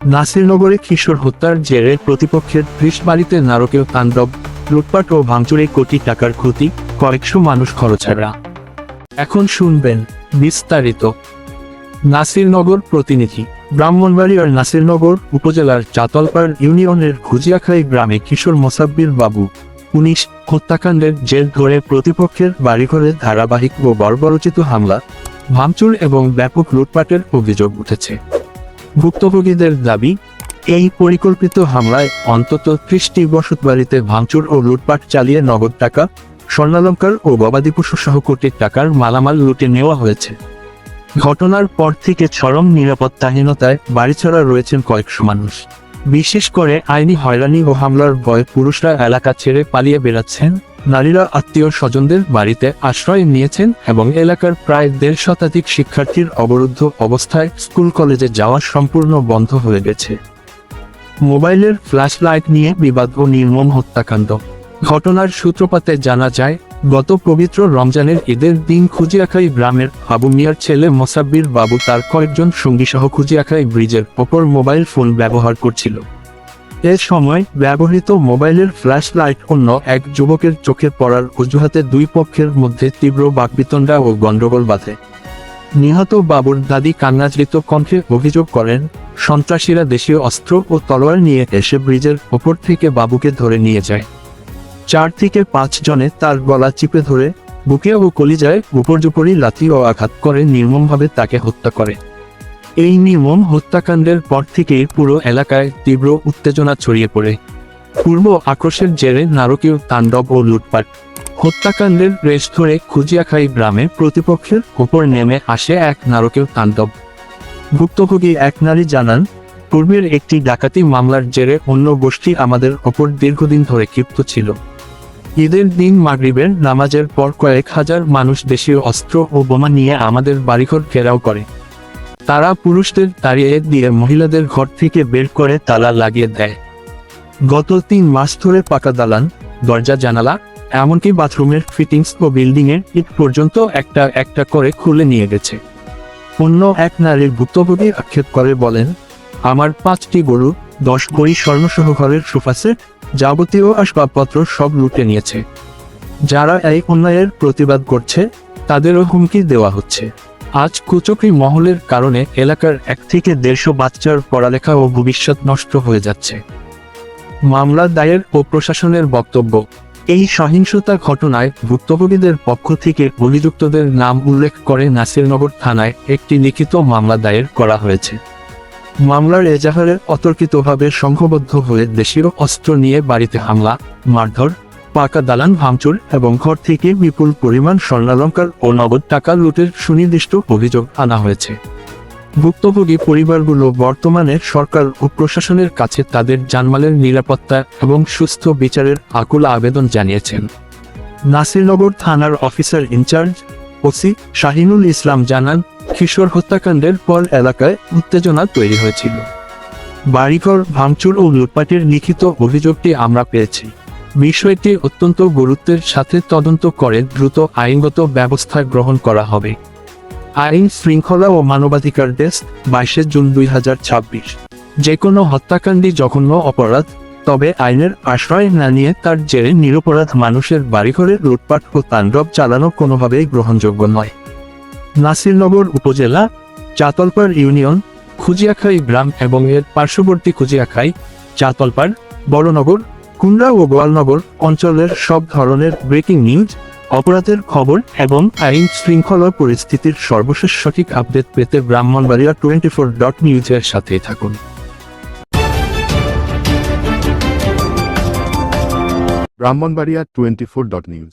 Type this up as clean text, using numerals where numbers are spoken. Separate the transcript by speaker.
Speaker 1: নাসিরনগরে কিশোর হত্যার জেরে প্রতিপক্ষের ৩০ বাড়িতে নারকীয় তাণ্ডব, লুটপাট ও ভাঙচুরে কোটি টাকার ক্ষতি, কয়েকশো মানুষ খরচারা। এখন শুনবেন বিস্তারিত। নাসিরনগর প্রতিনিধি। ব্রাহ্মণবাড়িয়ার নাসিরনগর উপজেলার চাতলপাড় ইউনিয়নের খুজিয়াখাই গ্রামে কিশোর মোসাব্বির বাবু ১৯ হত্যাকাণ্ডের জের ধরে প্রতিপক্ষের বাড়িঘরে ধারাবাহিক ও বর্বরোচিত হামলা, ভাঙচুর এবং ব্যাপক লুটপাটের অভিযোগ উঠেছে। ভুক্তভোগীদের দাবি, এই পরিকল্পিত হামলায় অন্তত ৩০টি বসতবাড়িতে ভাঙচুর ও লুটপাট চালিয়ে নগদ টাকা, স্বর্ণালংকার ও গবাদি পশু সহ কোটি টাকার মালামাল লুটে নেওয়া হয়েছে। ঘটনার পর থেকে চরম নিরাপত্তাহীনতায় বাড়িছাড়া রয়েছেন কয়েকশো মানুষ। বিশেষ করে আইনি হয়রানি ও হামলার ভয়ে পুরুষরা এলাকা ছেড়ে পালিয়ে বেড়াচ্ছেন, নারীরা আত্মীয় স্বজনদের বাড়িতে আশ্রয় নিয়েছেন এবং এলাকার প্রায় ১৫০ শতাধিক শিক্ষার্থীর অবরুদ্ধ অবস্থায় স্কুল কলেজে যাওয়া সম্পূর্ণ বন্ধ হয়ে গেছে। মোবাইলের ফ্ল্যাশ লাইট নিয়ে বিবাদ ও নির্মম হত্যাকাণ্ড। ঘটনার সূত্রপাতে জানা যায়, গত পবিত্র রমজানের ঈদের দিন খুজিয়াখাই গ্রামের আবু মিয়ার ছেলে মোসাব্বির বাবু তার কয়েকজন সঙ্গীসহ খুজিয়াখাই ব্রিজের ওপর মোবাইল ফোন ব্যবহার করছিল। এ সময় ব্যবহৃত মোবাইলের ফ্ল্যাশ লাইট অন্য এক যুবকের চোখে পড়ার অজুহাতে দুই পক্ষের মধ্যে তীব্র বাকবিতণ্ডা ও গণ্ডগোল বাধে। নিহত বাবুর দাদি কান্নাজড়িত কণ্ঠে অভিযোগ করেন, সন্ত্রাসীরা দেশীয় অস্ত্র ও তলোয়ার নিয়ে এসে ব্রিজের ওপর থেকে বাবুকে ধরে নিয়ে যায়। ৪ থেকে ৫ জনে তার গলা চিপে ধরে বুকে ও কলিজায় উপর্যুপরি লাথি ও আঘাত করে নির্মমভাবে তাকে হত্যা করে। এই নির্মম হত্যাকাণ্ডের পর থেকেই পুরো এলাকায় তীব্র উত্তেজনা ছড়িয়ে পড়ে। পূর্ব আক্রোশের জেরে নারকীয় তাণ্ডব ও লুটপাট। হত্যাকাণ্ডের রেশ ধরে খুজিয়াখাই গ্রামে প্রতিপক্ষের ওপর নেমে আসে এক নারকীয় তাণ্ডব। ভুক্তভোগী এক নারী জানান, পূর্বের একটি ডাকাতি মামলার জেরে অন্য গোষ্ঠী আমাদের ওপর দীর্ঘদিন ধরে ক্ষিপ্ত ছিল। ঈদের দিন মাগরিবের নামাজের পর কয়েক হাজার মানুষ দেশীয় অস্ত্র ও বোমা নিয়ে আমাদের বাড়িঘর ঘেরাও করে। তারা পুরুষদের তাড়িয়ে দিয়ে মহিলাদের ঘর থেকে বের করে তালা লাগিয়ে দেয়। গত ৩ মাস ধরে পাকা দালান, দরজা জানালা, এমনকি বাথরুমের ফিটিংস ও বিল্ডিংয়ের ইট পর্যন্ত একটা একটা করে খুলে নিয়ে গেছে। অন্য এক নারীর ভুক্তভোগী আক্ষেপ করে বলেন, আমার 5টি গরু, 10 ভরি স্বর্ণসহ ঘরের সোফা সেট, যাবতীয় আসবাবপত্র সব লুটে নিয়েছে। যারা এই অন্যায়ের প্রতিবাদ করছে তাদেরও হুমকি দেওয়া হচ্ছে। আজ কুচক্রী মহলের কারণে এলাকার ১ থেকে ১৫০ বাচ্চার পড়ালেখা ও ভবিষ্যৎ নষ্ট হয়ে যাচ্ছে। মামলা দায়ের ও প্রশাসনের বক্তব্য, এই সহিংসতা ঘটনায় ভুক্তভোগীদের পক্ষ থেকে অভিযুক্তদের নাম উল্লেখ করে নাসিরনগর থানায় একটি লিখিত মামলা দায়ের করা হয়েছে। মামলার এজাহারে অতর্কিতভাবে সংঘবদ্ধ হয়ে দেশীয় অস্ত্র নিয়ে বাড়িতে হামলা, মারধর, পাকা দালান ভাঙচুর এবং ঘর থেকে বিপুল পরিমাণ স্বর্ণালংকার ও নগদ টাকা লুটের সুনির্দিষ্ট অভিযোগ আনা হয়েছে। ভুক্তভোগী পরিবারগুলো বর্তমানে সরকার ও প্রশাসনের কাছে তাদের জানমালের নিরাপত্তা এবং সুস্থ বিচারের আকুল আবেদন জানিয়েছেন। নাসিরনগর থানার অফিসার ইনচার্জ ওসি শাহিনুল ইসলাম জানান, কিশোর হত্যাকাণ্ডের পর এলাকায় উত্তেজনা তৈরি হয়েছিল। বাড়িঘর ভাঙচুর ও লুটপাটের লিখিত অভিযোগটি আমরা পেয়েছি। বিষয়টি অত্যন্ত গুরুত্বের সাথে তদন্ত করে দ্রুত আইনগত ব্যবস্থা গ্রহণ করা হবে। আইন শৃঙ্খলা ও মানবাধিকার ডেস্ক, 22 জুন 2026। যে কোনো হত্যাকাণ্ডই জঘন্য অপরাধ, তবে আইনের আশ্রয় না নিয়ে তার জেরে নিরপরাধ মানুষের বাড়িঘরে লুটপাট ও তাণ্ডব চালানো কোনোভাবেই গ্রহণযোগ্য নয়। নাসিরনগর উপজেলা, চাতলপাড় ইউনিয়ন, খুজিয়াখাই গ্রাম এবং এর পার্শ্ববর্তী খুজিয়াখাই, চাতলপাড়, বড়নগর, কুন্ডা ও গোয়ালনগর অঞ্চলের সব ধরনের ব্রেকিং নিউজ, অপরাধের খবর এবং আইন শৃঙ্খলা পরিস্থিতির সর্বশেষ সঠিক আপডেট পেতে ব্রাহ্মণবাড়িয়া 24.news এর সাথেই থাকুন।
Speaker 2: ব্রাহ্মণবাড়িয়া 24.news